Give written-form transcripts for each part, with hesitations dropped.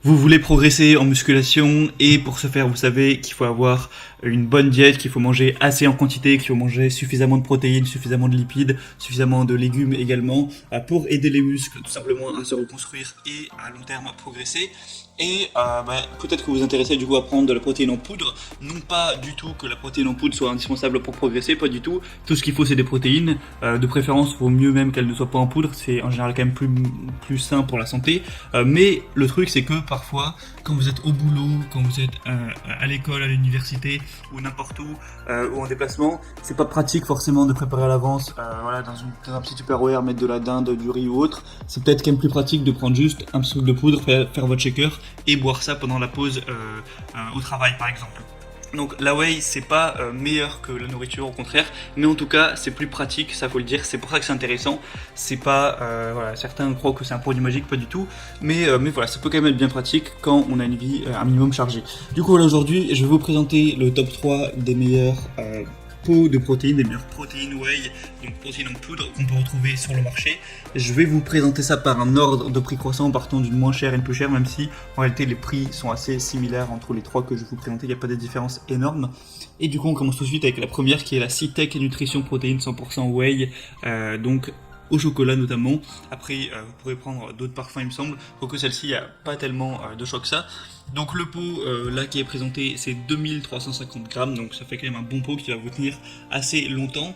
Vous voulez progresser en musculation et pour ce faire, vous savez qu'il faut avoir une bonne diète, qu'il faut manger assez en quantité, qu'il faut manger suffisamment de protéines, suffisamment de lipides, suffisamment de légumes également pour aider les muscles tout simplement à se reconstruire et à long terme à progresser. Et peut-être que vous vous intéressez du coup à prendre de la protéine en poudre. Non pas du tout que la protéine en poudre soit indispensable pour progresser, pas du tout. Tout ce qu'il faut c'est des protéines. De préférence, vaut mieux même qu'elles ne soient pas en poudre. C'est en général quand même plus sain pour la santé. Mais le truc c'est que parfois, quand vous êtes au boulot, quand vous êtes à l'école, à l'université ou n'importe où, ou en déplacement, c'est pas pratique forcément de préparer à l'avance, dans un petit Tupperware, mettre de la dinde, du riz ou autre. C'est peut-être quand même plus pratique de prendre juste un petit truc de poudre, faire votre shaker et boire ça pendant la pause au travail par exemple. Donc la whey c'est pas meilleur que la nourriture, au contraire, mais en tout cas c'est plus pratique, ça faut le dire, c'est pour ça que c'est intéressant. C'est pas, certains croient que c'est un produit magique, pas du tout, mais voilà, ça peut quand même être bien pratique quand on a une vie un minimum chargée. Du coup voilà, aujourd'hui je vais vous présenter le top 3 des meilleurs pots de protéines, des meilleures protéines whey, donc protéines en poudre qu'on peut retrouver sur le marché. Je vais vous présenter ça par un ordre de prix croissant, partant d'une moins chère et une plus chère, même si en réalité les prix sont assez similaires entre les trois que je vais vous présenter, il n'y a pas de différence énorme. Et du coup on commence tout de suite avec la première qui est la Cytec Nutrition Protéines 100% whey, donc au chocolat notamment. Après vous pourrez prendre d'autres parfums il me semble, quoique celle-ci il n'y a pas tellement de choix que ça. Donc le pot là qui est présenté c'est 2350 grammes, donc ça fait quand même un bon pot qui va vous tenir assez longtemps.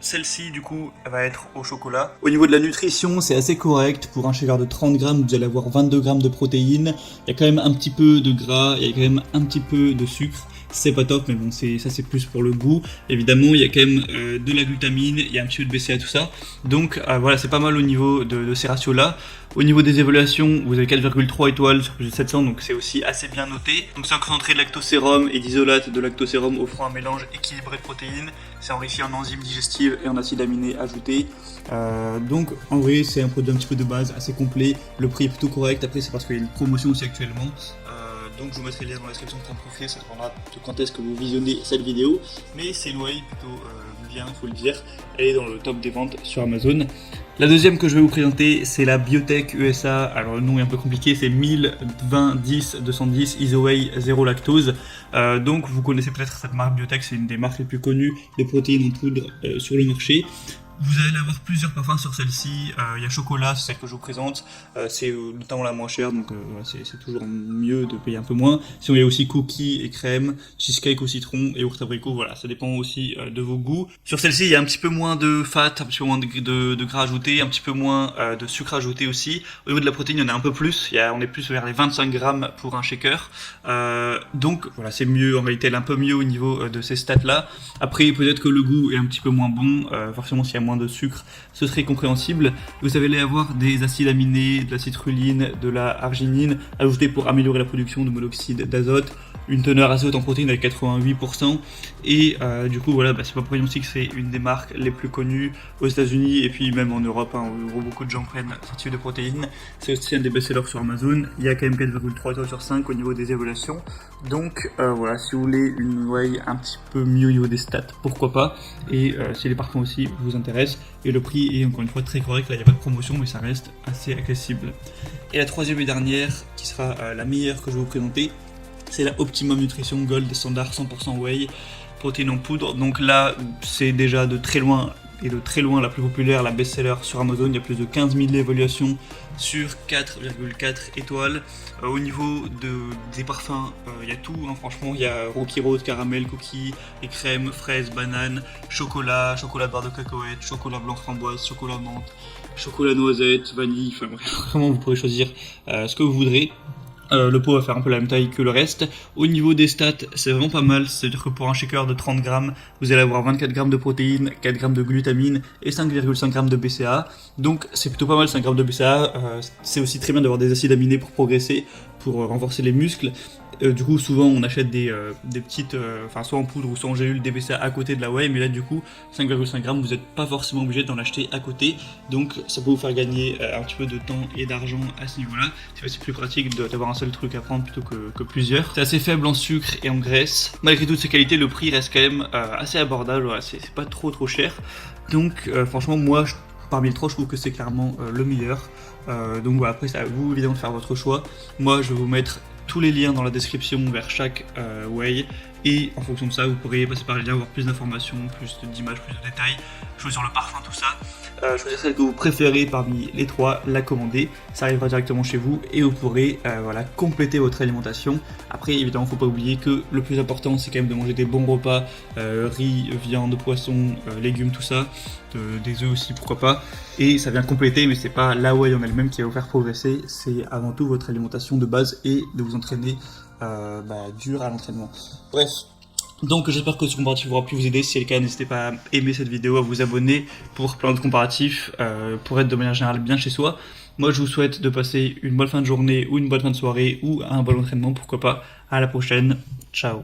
Celle-ci du coup elle va être au chocolat. Au niveau de la nutrition c'est assez correct, pour un shaker de 30 grammes vous allez avoir 22 grammes de protéines, il y a quand même un petit peu de gras, il y a quand même un petit peu de sucre. C'est pas top, mais bon, ça c'est plus pour le goût. Évidemment, il y a quand même de la glutamine, il y a un petit peu de BCA, tout ça. Donc voilà, c'est pas mal au niveau de ces ratios-là. Au niveau des évaluations, vous avez 4,3 étoiles sur plus de 700, donc c'est aussi assez bien noté. Donc c'est un concentré de lactosérum et d'isolate de lactosérum offrant un mélange équilibré de protéines. C'est enrichi en enzymes digestives et en acides aminés ajoutés. Donc en vrai, c'est un produit un petit peu de base, assez complet. Le prix est plutôt correct. Après, c'est parce qu'il y a une promotion aussi actuellement. Donc je vous mettrai le lien dans la description pour en profiter, ça dépendra de quand est-ce que vous visionnez cette vidéo. Mais c'est une whey plutôt bien, faut le dire. Elle est dans le top des ventes sur Amazon. La deuxième que je vais vous présenter, c'est la Biotech USA. Alors le nom est un peu compliqué, c'est 1020-10-210 IsoWhey 0 lactose. Donc vous connaissez peut-être cette marque Biotech, c'est une des marques les plus connues des protéines en poudre sur le marché. Vous allez avoir plusieurs parfums sur celle-ci. Il y a chocolat, c'est celle que je vous présente. C'est notamment la moins chère, donc c'est toujours mieux de payer un peu moins. Sinon, il y a aussi cookies et crème, cheesecake au citron et yaourt abricot. Voilà, ça dépend aussi de vos goûts. Sur celle-ci, il y a un petit peu moins de fat, un petit peu moins de gras ajouté, un petit peu moins de sucre ajouté aussi. Au niveau de la protéine, il y en a un peu plus. On est plus vers les 25 grammes pour un shaker. Donc voilà, c'est mieux en réalité, elle est un peu mieux au niveau de ces stats-là. Après, peut-être que le goût est un petit peu moins bon. Forcément, s'il y a moins de sucre, ce serait compréhensible. Vous allez avoir des acides aminés, de la citrulline, de la arginine ajoutés pour améliorer la production de monoxyde d'azote, une teneur assez haute en protéines avec 88%. Et du coup voilà, c'est pas pour rien aussi que c'est une des marques les plus connues aux États-Unis et puis même en Europe, où beaucoup de gens prennent ce type de protéines. C'est aussi un des best-sellers sur Amazon. Il y a quand même 4,3 étoiles sur 5 au niveau des évaluations. Donc voilà, si vous voulez une whey un petit peu mieux au niveau des stats, pourquoi pas. Et si les parfums aussi vous intéressent. Et le prix est encore une fois très correct, là il n'y a pas de promotion mais ça reste assez accessible. Et la troisième et dernière, qui sera la meilleure que je vais vous présenter, c'est la Optimum Nutrition Gold Standard 100% Whey, protéines en poudre. Donc là c'est déjà de très loin la plus populaire, la best-seller sur Amazon. Il y a plus de 15 000 évaluations sur 4,4 étoiles. Au niveau des parfums, il y a tout, hein, franchement. Il y a Rocky Road, caramel, cookies, et crème, fraises, bananes, chocolat barre de cacahuètes, chocolat blanc framboise, chocolat menthe, chocolat noisette, vanille. Enfin vraiment, vous pourrez choisir ce que vous voudrez. Le pot va faire un peu la même taille que le reste. Au niveau des stats, c'est vraiment pas mal. C'est-à-dire que pour un shaker de 30 grammes, vous allez avoir 24 grammes de protéines, 4 grammes de glutamine et 5,5 grammes de BCA. Donc c'est plutôt pas mal, 5 grammes de BCA. C'est aussi très bien d'avoir des acides aminés pour progresser, pour renforcer les muscles. Du coup, souvent on achète des petites, soit en poudre ou soit en gélule, des BCA à côté de la whey, mais là du coup 5,5 grammes, vous n'êtes pas forcément obligé d'en acheter à côté, donc ça peut vous faire gagner un petit peu de temps et d'argent à ce niveau-là. C'est aussi plus pratique d'avoir un seul truc à prendre plutôt que plusieurs. C'est assez faible en sucre et en graisse. Malgré toutes ces qualités, le prix reste quand même assez abordable, voilà, c'est pas trop cher. Donc franchement, moi parmi les trois, je trouve que c'est clairement le meilleur. Donc voilà, après c'est à vous évidemment de faire votre choix. Moi je vais vous mettre tous les liens dans la description vers chaque whey, et en fonction de ça vous pourrez passer par les liens, avoir plus d'informations, plus d'images, plus de détails, choisir le parfum, tout ça. Choisir celle que vous préférez parmi les trois, la commander, ça arrivera directement chez vous et vous pourrez voilà, compléter votre alimentation. Après évidemment faut pas oublier que le plus important c'est quand même de manger des bons repas, riz, viande, poisson, légumes, tout ça, des œufs aussi pourquoi pas, et ça vient compléter, mais c'est pas la whey en elle-même qui va vous faire progresser, c'est avant tout votre alimentation de base et de vous entraîner dur à l'entraînement. Bref, donc j'espère que ce comparatif aura pu vous aider. Si c'est le cas, n'hésitez pas à aimer cette vidéo, à vous abonner pour plein de comparatifs, pour être de manière générale bien chez soi. Moi je vous souhaite de passer une bonne fin de journée ou une bonne fin de soirée ou un bon entraînement, pourquoi pas. À la prochaine, ciao.